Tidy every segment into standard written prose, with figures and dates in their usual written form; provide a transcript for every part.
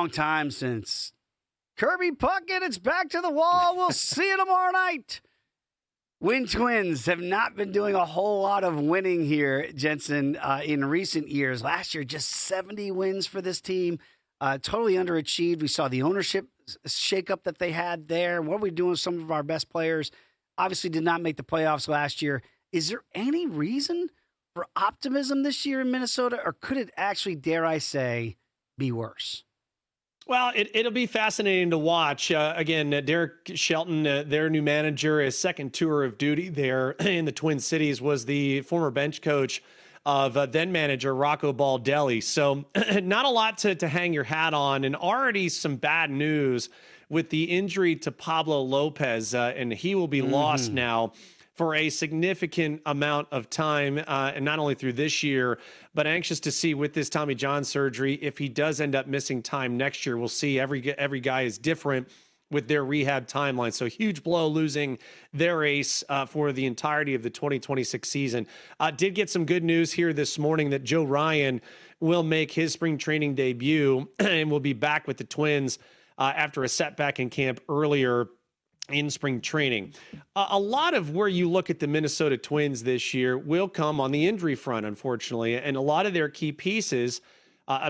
long time since Kirby Puckett. It's back to the wall. We'll see you tomorrow night. Win Twins have not been doing a whole lot of winning here, Jensen, in recent years. Last year, just 70 wins for this team. Totally underachieved. We saw the ownership shakeup that they had there. What are we doing with some of our best players? Obviously did not make the playoffs last year. Is there any reason for optimism this year in Minnesota, or could it actually, dare I say, be worse? Well, it'll be fascinating to watch. Again, Derek Shelton, their new manager, his second tour of duty there in the Twin Cities, was the former bench coach of then manager Rocco Baldelli. So not a lot to hang your hat on, and already some bad news with the injury to Pablo Lopez, and he will be lost now for a significant amount of time, and not only through this year, but anxious to see with this Tommy John surgery, if he does end up missing time next year. We'll see. Every guy is different with their rehab timeline. So huge blow losing their ace for the entirety of the 2026 season. Did get some good news here this morning that Joe Ryan will make his spring training debut and will be back with the Twins after a setback in camp earlier in spring training. A lot of where you look at the Minnesota Twins this year will come on the injury front, unfortunately, and a lot of their key pieces,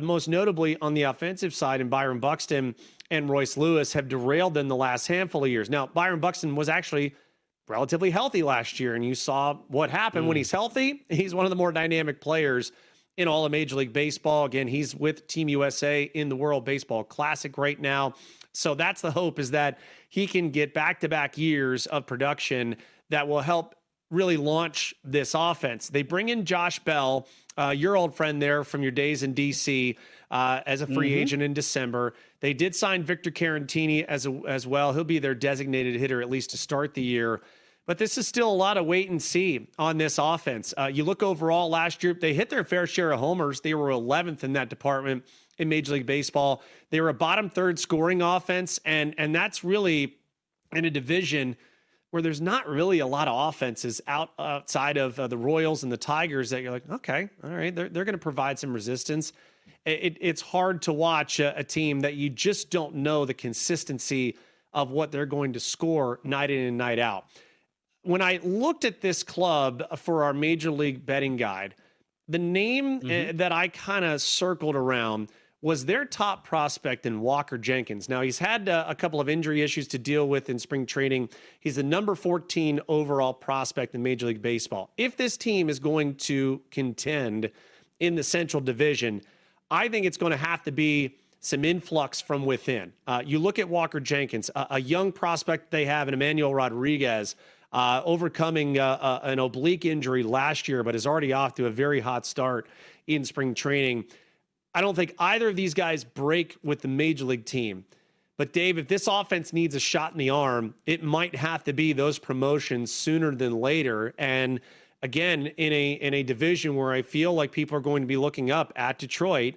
most notably on the offensive side, and Byron Buxton and Royce Lewis have derailed them the last handful of years. Now, Byron Buxton was actually relatively healthy last year, and you saw what happened when he's healthy. He's one of the more dynamic players in all of Major League Baseball. Again, he's with Team USA in the World Baseball Classic right now. So that's the hope, is that he can get back-to-back years of production that will help really launch this offense. They bring in Josh Bell, your old friend there from your days in D.C., as a free agent in December. They did sign Victor Caratini as well. He'll be their designated hitter, at least to start the year. But this is still a lot of wait and see on this offense. You look overall last year, they hit their fair share of homers. They were 11th in that department in Major League Baseball. They were a bottom third scoring offense, and that's really in a division where there's not really a lot of offenses outside of the Royals and the Tigers that you're like, okay, all right, they're going to provide some resistance. It's hard to watch a team that you just don't know the consistency of what they're going to score night in and night out. When I looked at this club for our Major League betting guide, the name that I kind of circled around was their top prospect in Walker Jenkins. Now, he's had a couple of injury issues to deal with in spring training. He's the number 14 overall prospect in Major League Baseball. If this team is going to contend in the Central Division, I think it's going to have to be some influx from within. You look at Walker Jenkins, a young prospect they have in Emmanuel Rodriguez, overcoming an oblique injury last year, but is already off to a very hot start in spring training. I don't think either of these guys break with the Major League team. But, Dave, if this offense needs a shot in the arm, it might have to be those promotions sooner than later. And, again, in a division where I feel like people are going to be looking up at Detroit,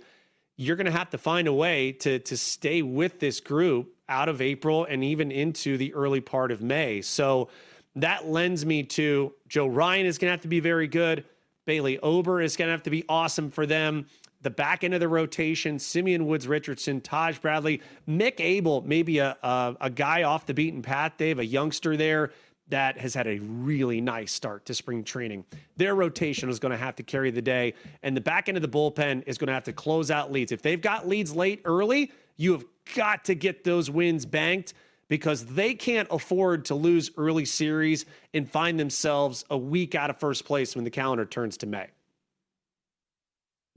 you're going to have to find a way to stay with this group out of April and even into the early part of May. So that lends me to Joe Ryan is going to have to be very good. Bailey Ober is going to have to be awesome for them. The back end of the rotation, Simeon, Woods-Richardson, Taj Bradley, Mick Abel, maybe a guy off the beaten path, Dave, a youngster there that has had a really nice start to spring training. Their rotation is going to have to carry the day, and the back end of the bullpen is going to have to close out leads. If they've got leads late early, you have got to get those wins banked, because they can't afford to lose early series and find themselves a week out of first place when the calendar turns to May.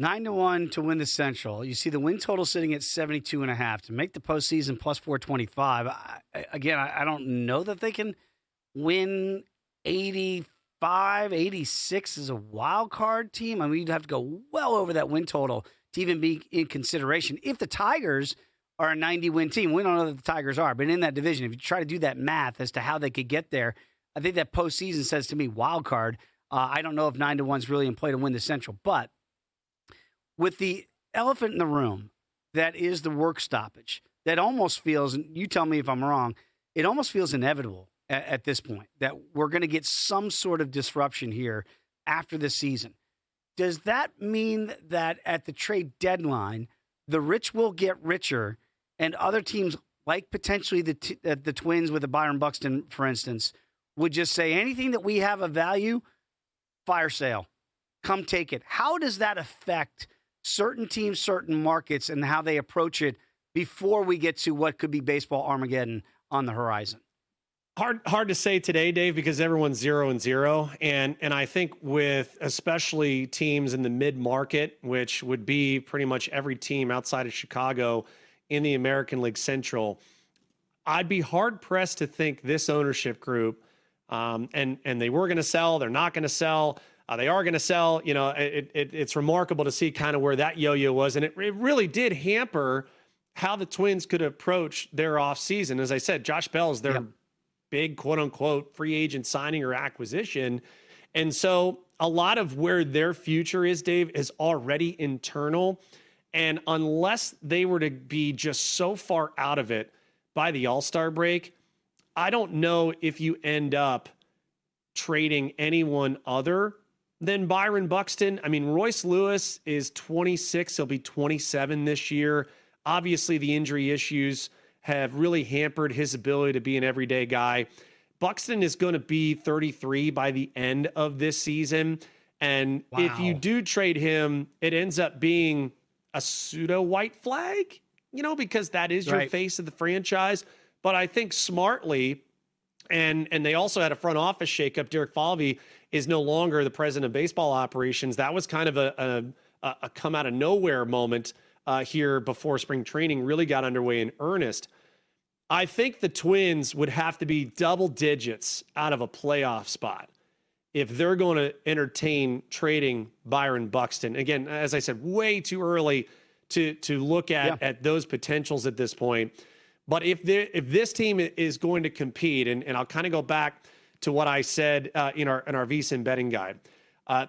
9-1 to win the Central. You see the win total sitting at 72.5 to make the postseason plus 425. I don't know that they can win 85, 86 as a wild card team. I mean, you'd have to go well over that win total to even be in consideration. If the Tigers are a 90-win team, we don't know that the Tigers are, but in that division, if you try to do that math as to how they could get there, I think that postseason says to me wild card. I don't know if 9-1 is really in play to win the Central, but with the elephant in the room that is the work stoppage, that almost feels, and you tell me if I'm wrong, it almost feels inevitable at this point that we're going to get some sort of disruption here after the season. Does that mean that at the trade deadline, the rich will get richer and other teams like potentially the Twins with the Byron Buxton, for instance, would just say anything that we have of value, fire sale, come take it. How does that affect certain teams, certain markets, and how they approach it before we get to what could be baseball Armageddon on the horizon? Hard to say today, Dave, because everyone's 0-0. And I think with especially teams in the mid-market, which would be pretty much every team outside of Chicago in the American League Central, I'd be hard-pressed to think this ownership group, and they were going to sell, they're not going to sell, they are going to sell. You know, it's remarkable to see kind of where that yo-yo was, and it really did hamper how the Twins could approach their offseason. As I said, Josh Bell is their big quote-unquote free agent signing or acquisition. And so a lot of where their future is, Dave, is already internal. And unless they were to be just so far out of it by the All-Star break, I don't know if you end up trading anyone other than Byron Buxton. I mean, Royce Lewis is 26. He'll be 27 this year. Obviously, the injury issues have really hampered his ability to be an everyday guy. Buxton is going to be 33 by the end of this season. And if you do trade him, it ends up being a pseudo white flag, you know, because that is your face of the franchise. But I think smartly, and they also had a front office shakeup. Derek Falvey is no longer the president of baseball operations. That was kind of a come out of nowhere moment here before spring training really got underway in earnest. I think the Twins would have to be double digits out of a playoff spot if they're going to entertain trading Byron Buxton. Again, as I said, way too early to look at those potentials at this point. But if this team is going to compete, and I'll kind of go back to what I said in our VSiN betting guide,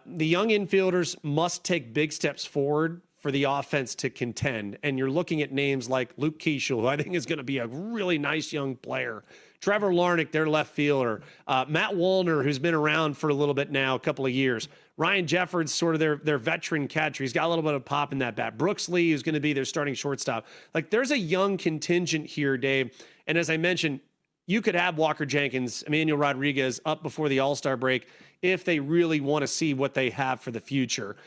the young infielders must take big steps forward for the offense to contend. And you're looking at names like Luke Keashall, who I think is going to be a really nice young player. Trevor Larnach, their left fielder. Matt Wallner, who's been around for a little bit now, a couple of years. Ryan Jeffords, sort of their veteran catcher. He's got a little bit of pop in that bat. Brooks Lee, who's going to be their starting shortstop. Like, there's a young contingent here, Dave. And as I mentioned, you could have Walker Jenkins, Emmanuel Rodriguez up before the All-Star break if they really want to see what they have for the future.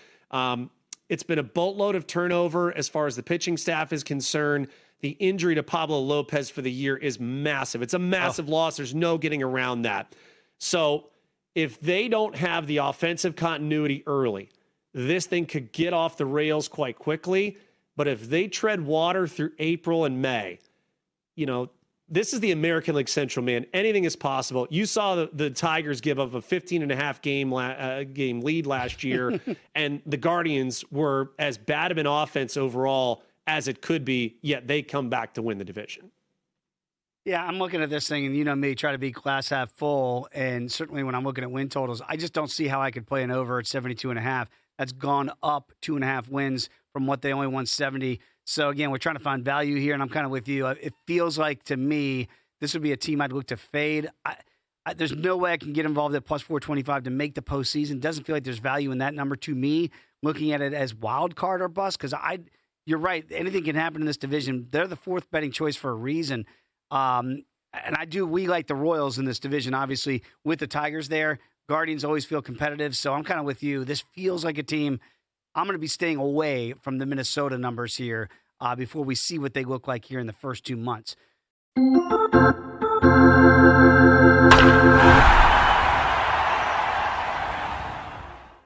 It's been a boatload of turnover as far as the pitching staff is concerned. The injury to Pablo Lopez for the year is massive. It's a massive loss. There's no getting around that. So if they don't have the offensive continuity early, this thing could get off the rails quite quickly. But if they tread water through April and May, you know, this is the American League Central, man. Anything is possible. You saw the Tigers give up a 15.5 game lead last year, and the Guardians were as bad of an offense overall as it could be, yet they come back to win the division. Yeah, I'm looking at this thing, and you know me, try to be glass half full, and certainly when I'm looking at win totals, I just don't see how I could play an over at 72.5. That's gone up 2.5 wins from what they only won 70. So, again, we're trying to find value here, and I'm kind of with you. It feels like, to me, this would be a team I'd look to fade. There's no way I can get involved at plus 425 to make the postseason. Doesn't feel like there's value in that number to me, looking at it as wild card or bust, because you're right, anything can happen in this division. They're the fourth betting choice for a reason. And we like the Royals in this division, obviously, with the Tigers there. Guardians always feel competitive, so I'm kind of with you. This feels like a team I'm going to be staying away from the Minnesota numbers here before we see what they look like here in the first 2 months.